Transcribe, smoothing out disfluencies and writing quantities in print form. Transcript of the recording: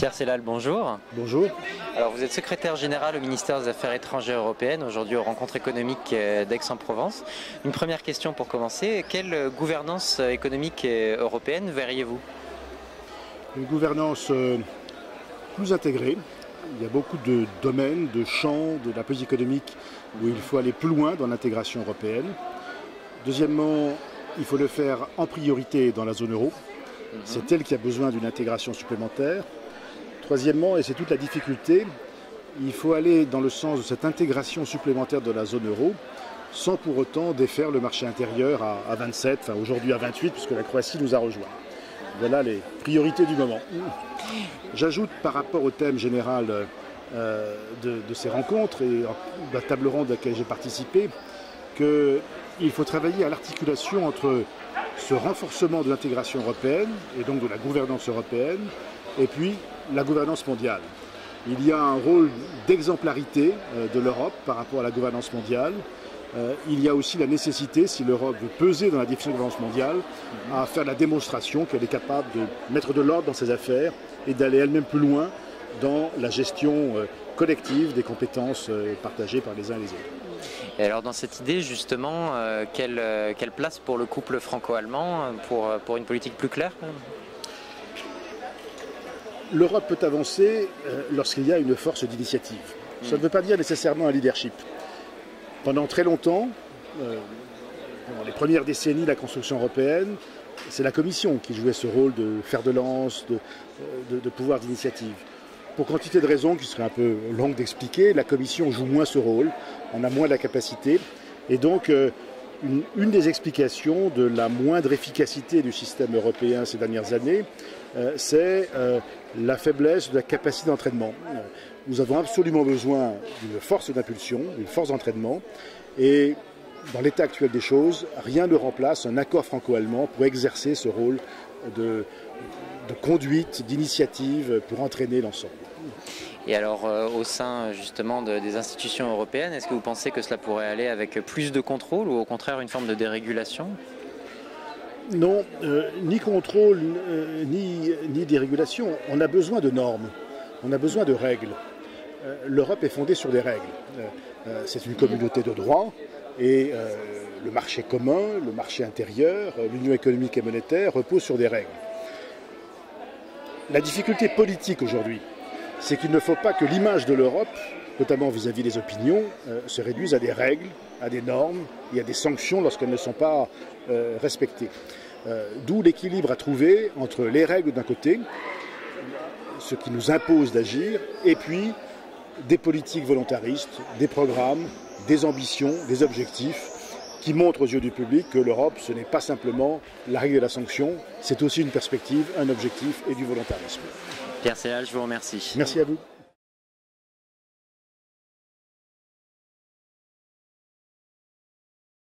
Pierre Sellal, bonjour. Bonjour. Alors vous êtes secrétaire général au ministère des Affaires étrangères européennes, aujourd'hui aux rencontres économiques d'Aix-en-Provence. Une première question pour commencer, quelle gouvernance économique européenne verriez-vous? Une gouvernance plus intégrée. Il y a beaucoup de domaines, de champs de la politique économique où il faut aller plus loin dans l'intégration européenne. Deuxièmement, il faut le faire en priorité dans la zone euro. C'est elle qui a besoin d'une intégration supplémentaire. Troisièmement, et c'est toute la difficulté, il faut aller dans le sens de cette intégration supplémentaire de la zone euro sans pour autant défaire le marché intérieur à 27, enfin aujourd'hui à 28 puisque la Croatie nous a rejoints. Voilà les priorités du moment. J'ajoute par rapport au thème général de ces rencontres et de la table ronde à laquelle j'ai participé qu'il faut travailler à l'articulation entre ce renforcement de l'intégration européenne et donc de la gouvernance européenne et puis la gouvernance mondiale. Il y a un rôle d'exemplarité de l'Europe par rapport à la gouvernance mondiale. Il y a aussi la nécessité, si l'Europe veut peser dans la définition de la gouvernance mondiale, à faire la démonstration qu'elle est capable de mettre de l'ordre dans ses affaires et d'aller elle-même plus loin dans la gestion collective des compétences partagées par les uns et les autres. Et alors dans cette idée justement, quelle place pour le couple franco-allemand pour une politique plus claire? L'Europe peut avancer lorsqu'il y a une force d'initiative. Ça ne veut pas dire nécessairement un leadership. Pendant très longtemps, pendant les premières décennies de la construction européenne, c'est la Commission qui jouait ce rôle de fer de lance, de pouvoir d'initiative. Pour quantité de raisons qui seraient un peu longues d'expliquer, la Commission joue moins ce rôle, on a moins la capacité. Et donc, une des explications de la moindre efficacité du système européen ces dernières années, c'est la faiblesse de la capacité d'entraînement. Nous avons absolument besoin d'une force d'impulsion, d'une force d'entraînement, et dans l'état actuel des choses, rien ne remplace un accord franco-allemand pour exercer ce rôle de conduite, d'initiative, pour entraîner l'ensemble. Et alors au sein justement des institutions européennes, est-ce que vous pensez que cela pourrait aller avec plus de contrôle ou au contraire une forme de dérégulation? Non, ni contrôle, ni dérégulation. On a besoin de normes, on a besoin de règles. L'Europe est fondée sur des règles. C'est une communauté de droit et le marché commun, le marché intérieur, l'union économique et monétaire reposent sur des règles. La difficulté politique aujourd'hui, c'est qu'il ne faut pas que l'image de l'Europe, notamment vis-à-vis des opinions, se réduise à des règles, à des normes et à des sanctions lorsqu'elles ne sont pas respectées. D'où l'équilibre à trouver entre les règles d'un côté, ce qui nous impose d'agir, et puis des politiques volontaristes, des programmes, des ambitions, des objectifs qui montrent aux yeux du public que l'Europe, ce n'est pas simplement la règle de la sanction, c'est aussi une perspective, un objectif et du volontarisme. Pierre Sellal, je vous remercie. Merci à vous.